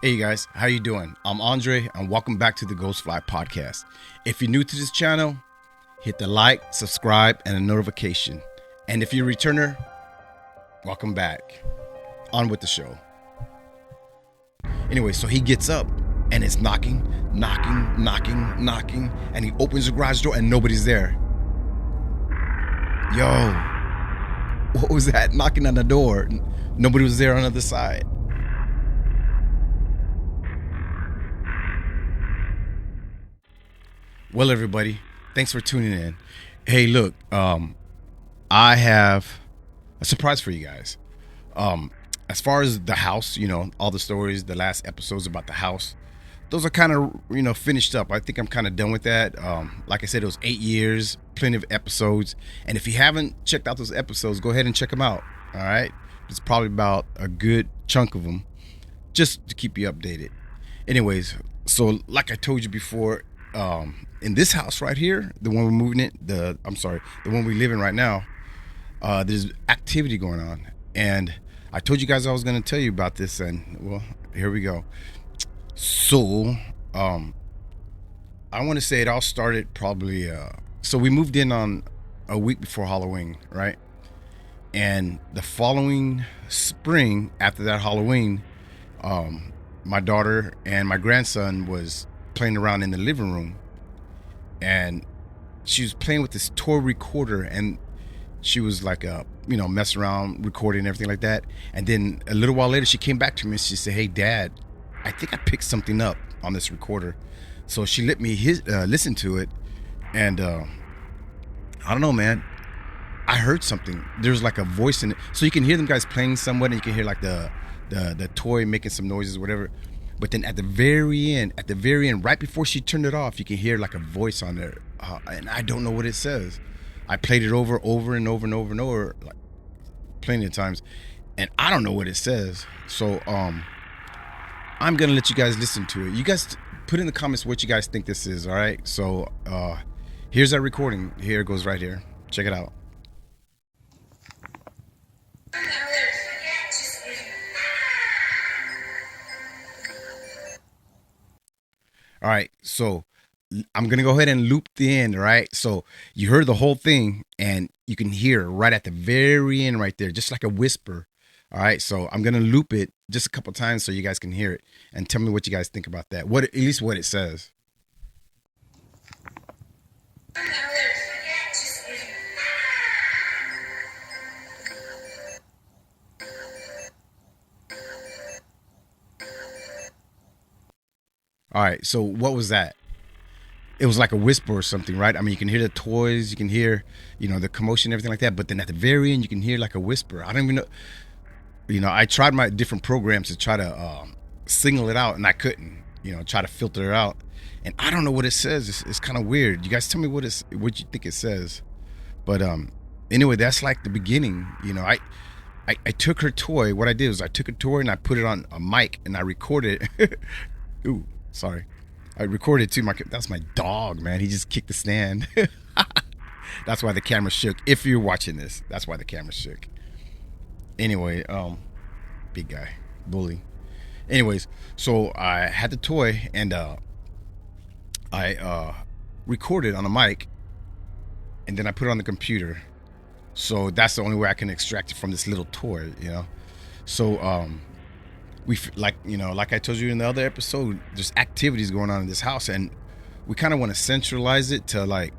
Hey you guys, how you doing? I'm Andre and welcome back to the Ghostfly podcast. If you're new to this channel, hit the like, subscribe, and a notification. And if you're a returner, welcome back. On with the show. Anyway, so he gets up and it's knocking, and he opens the garage door and nobody's there. Yo, what was that knocking on the door? Nobody was there on the other side. Well, everybody, thanks for tuning in. Hey, look, I have a surprise for you guys. As far as the house, all the stories, the last episodes about the house, those are kind of, finished up. I think I'm kind of done with that. Like I said, it was 8 years, plenty of episodes. And if you haven't checked out those episodes, go ahead and check them out. All right. It's probably about a good chunk of them just to keep you updated. Anyways, so like I told you before, in this house right here, the one we're moving in, the one we live in right now, there's activity going on. And I told you guys I was going to tell you about this, and well, here we go. So, I want to say it all started probably, so we moved in on a week before Halloween, right? And the following spring after that Halloween, my daughter and my grandson was playing around in the living room, and she was playing with this toy recorder, and she was like messing around recording and everything like that. And then a little while later she came back to me and she said, "Hey Dad, I think I picked something up on this recorder." So she let me listen to it, and I don't know, man, I heard something. There's like a voice in it, so you can hear them guys playing somewhat, and you can hear like the toy making some noises or whatever. But then at the very end, right before she turned it off, you can hear like a voice on there, and I don't know what it says. I played it over and over, like plenty of times, and I don't know what it says. So I'm gonna let you guys listen to it. You guys put in the comments what you guys think this is. All right. So here's that recording. Here it goes right here. Check it out. All right, so I'm gonna go ahead and loop the end. All right, so you heard the whole thing, and you can hear right at the very end, right there, just like a whisper. All right, so I'm gonna loop it just a couple times so you guys can hear it and tell me what you guys think about that. At least what it says. All right, so what was that? It was like a whisper or something, right? I mean, you can hear the toys, you can hear, the commotion, everything like that. But then at the very end, you can hear like a whisper. I don't even know. I tried my different programs to try to signal it out, and I couldn't. Try to filter it out, and I don't know what it says. It's kind of weird. You guys tell me what you think it says. But anyway, that's like the beginning. I took her toy. What I did was I took a toy and I put it on a mic and I recorded. Ooh, sorry. I recorded too. That's my dog, man. He just kicked the stand. That's why the camera shook. If you're watching this, that's why the camera shook. Anyway, big guy, bully. Anyways, so I had the toy and I recorded on a mic, and then I put it on the computer. So that's the only way I can extract it from this little toy, So like I told you in the other episode, there's activities going on in this house, and we kind of want to centralize it to like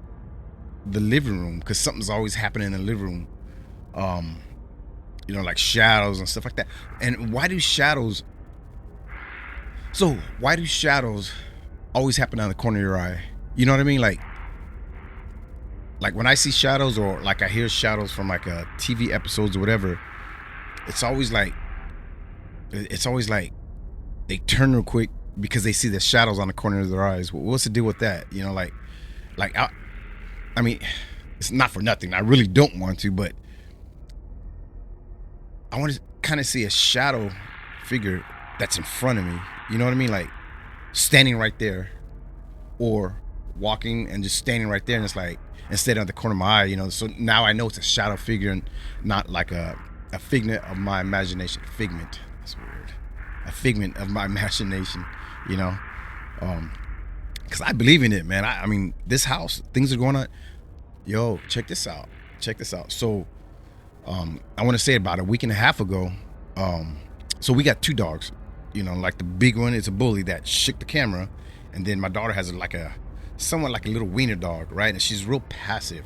the living room, because something's always happening in the living room. Like shadows and stuff like that. And why do shadows always happen on the corner of your eye? You know what I mean? Like when I see shadows, or like I hear shadows from like a TV episodes or whatever, it's always like they turn real quick because they see the shadows on the corner of their eyes. What's the deal with that? I mean, it's not for nothing. I really don't want to, but I want to kind of see a shadow figure that's in front of me. You know what I mean? Like standing right there, or walking and just standing right there, and it's like instead of the corner of my eye. So now I know it's a shadow figure and not like a figment of my imagination. Figment. That's weird. a figment of my imagination, you know. Because I believe in it, man. I mean, this house, things are going on. Yo, check this out. Check this out. So, I want to say about a week and a half ago, so we got two dogs. You know, like the big one is a bully that shook the camera, and then my daughter has somewhat like a little wiener dog, right? And she's real passive,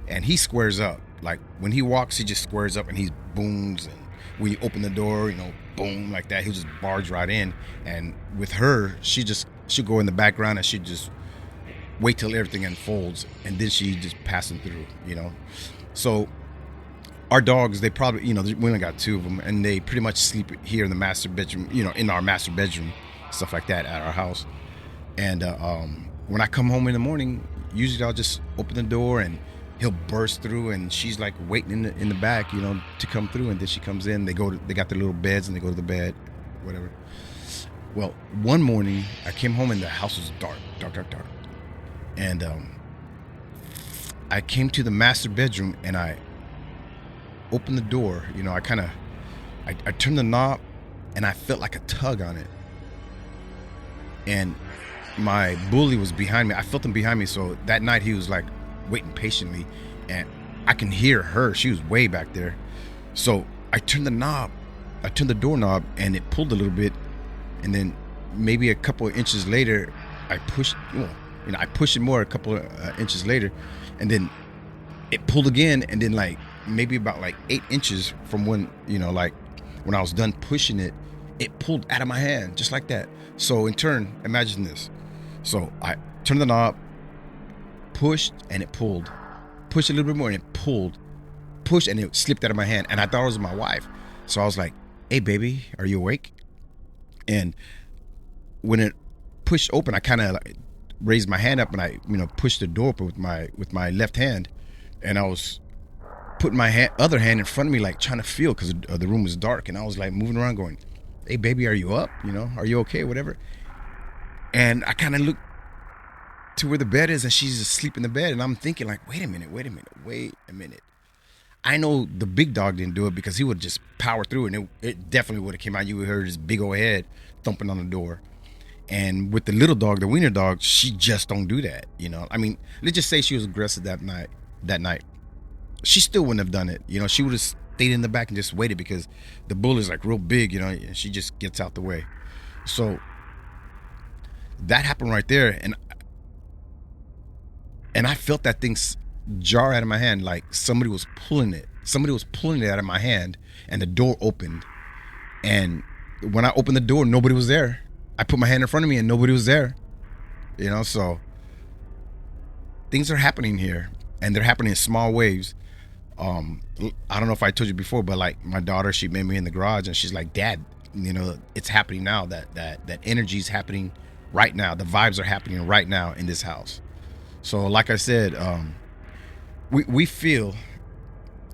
and he squares up. Like when he walks, he just squares up and he booms. And when you open the door, you know, boom, like that, he'll just barge right in. And with her, she'll go in the background and she'll just wait till everything unfolds, and then she just passing through, you know. So our dogs, they probably, you know, we only got two of them, and they pretty much sleep here in the master bedroom, you know, in our master bedroom, stuff like that at our house. And when I come home in the morning, usually I'll just open the door and he'll burst through, and she's like waiting in the back, you know, to come through. And then she comes in. They got their little beds, and they go to the bed, whatever. Well, one morning I came home and the house was dark. And I came to the master bedroom and I opened the door. You know, I turned the knob and I felt like a tug on it. And my bully was behind me. I felt him behind me. So that night he was like waiting patiently, and I can hear her. She was way back there. So I turned the doorknob, and it pulled a little bit. And then maybe a couple of inches later, I pushed it more a couple of inches later, and then it pulled again. And then like maybe about like 8 inches from when, you know, like when I was done pushing it, it pulled out of my hand just like that. So in turn, imagine this. So I turned the knob, pushed, and it pulled. Pushed a little bit more and it pulled. Pushed and it slipped out of my hand. And I thought it was my wife. So I was like, "Hey baby, are you awake?" And when it pushed open, I kind of like raised my hand up and I, you know, pushed the door open with my left hand. And I was putting my other hand in front of me, like trying to feel, because the room was dark. And I was like moving around going, "Hey baby, are you up? You know, are you okay? Whatever." And I kind of looked to where the bed is, and she's asleep in the bed. And I'm thinking like, wait a minute. I know the big dog didn't do it, because he would just power through, and it definitely would have came out. You would have heard his big old head thumping on the door. And with the little dog, the wiener dog, she just don't do that. You know, I mean, let's just say she was aggressive that night. She still wouldn't have done it. You know, she would have stayed in the back and just waited, because the bull is like real big, you know, and she just gets out the way. So that happened right there. And I felt that thing jar out of my hand, like somebody was pulling it out of my hand, and the door opened. And when I opened the door, nobody was there. I put my hand in front of me and nobody was there. You know, so things are happening here, and they're happening in small waves. I don't know if I told you before, but like my daughter, she met me in the garage and she's like, "Dad, you know, it's happening now. That energy is happening right now. The vibes are happening right now in this house." So like I said, we feel,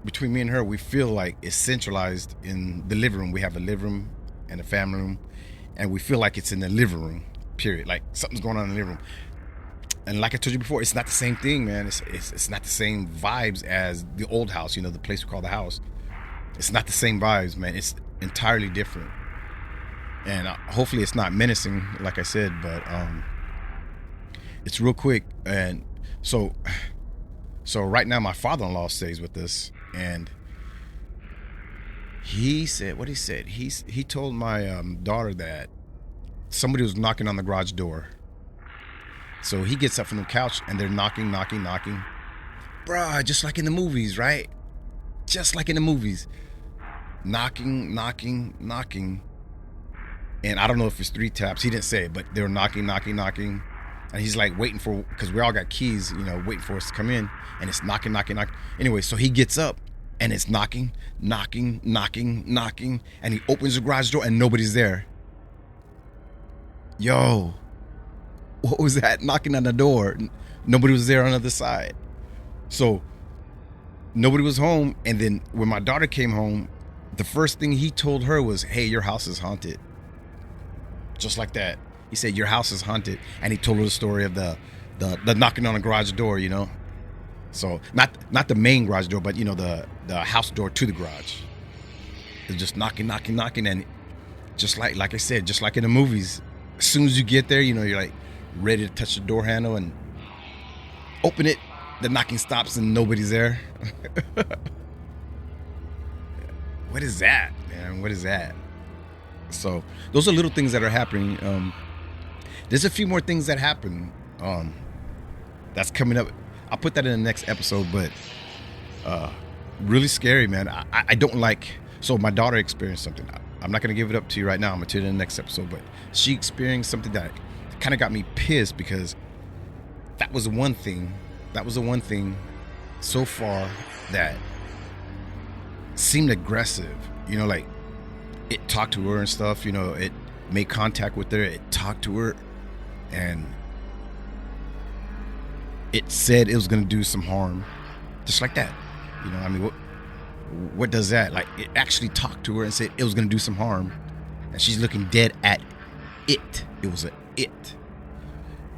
between me and her, we feel like it's centralized in the living room. We have a living room and a family room, and we feel like it's in the living room, period. Like something's going on in the living room. And like I told you before, it's not the same thing, man. It's not the same vibes as the old house, you know, the place we call the house. It's not the same vibes, man. It's entirely different. And hopefully it's not menacing, like I said, but it's real quick. And so right now my father-in-law stays with us, and he said what he said. He told my daughter that somebody was knocking on the garage door. So he gets up from the couch and they're knocking. Bruh, just like in the movies, right? Just like in the movies. Knocking. And I don't know if it's 3 taps. He didn't say it, but they were knocking. And he's like waiting for, because we all got keys, you know, waiting for us to come in. And it's knocking. Anyway, so he gets up and it's knocking. And he opens the garage door and nobody's there. Yo, what was that knocking on the door? Nobody was there on the other side. So nobody was home. And then when my daughter came home, the first thing he told her was, "Hey, your house is haunted." Just like that. He said, "Your house is haunted." And he told her the story of the knocking on the garage door, you know. So not the main garage door, but you know, the house door to the garage. It's just knocking. And just like I said, just like in the movies, as soon as you get there, you know, you're like ready to touch the door handle and open it. The knocking stops and nobody's there. What is that, man? What is that? So those are little things that are happening. There's a few more things that happen. That's coming up. I'll put that in the next episode, but really scary, man. I don't like. So my daughter experienced something. I'm not gonna give it up to you right now. I'm gonna tell you in the next episode, but she experienced something that kind of got me pissed because that was the one thing. That was the one thing so far that seemed aggressive. You know, like it talked to her and stuff. You know, it made contact with her. It talked to her, and it said it was gonna do some harm, just like that. You know, I mean, what does that? Like, it actually talked to her and said it was gonna do some harm, and she's looking dead at it. It was a it.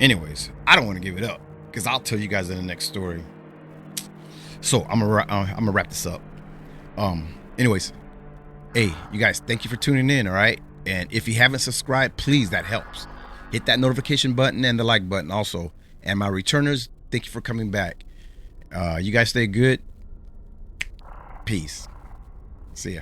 Anyways, I don't want to give it up because I'll tell you guys in the next story. So I'm gonna wrap this up. Anyways, hey, you guys, thank you for tuning in. All right, and if you haven't subscribed, please, that helps. Hit that notification button and the like button also. And my returners, thank you for coming back. You guys stay good. Peace. See ya.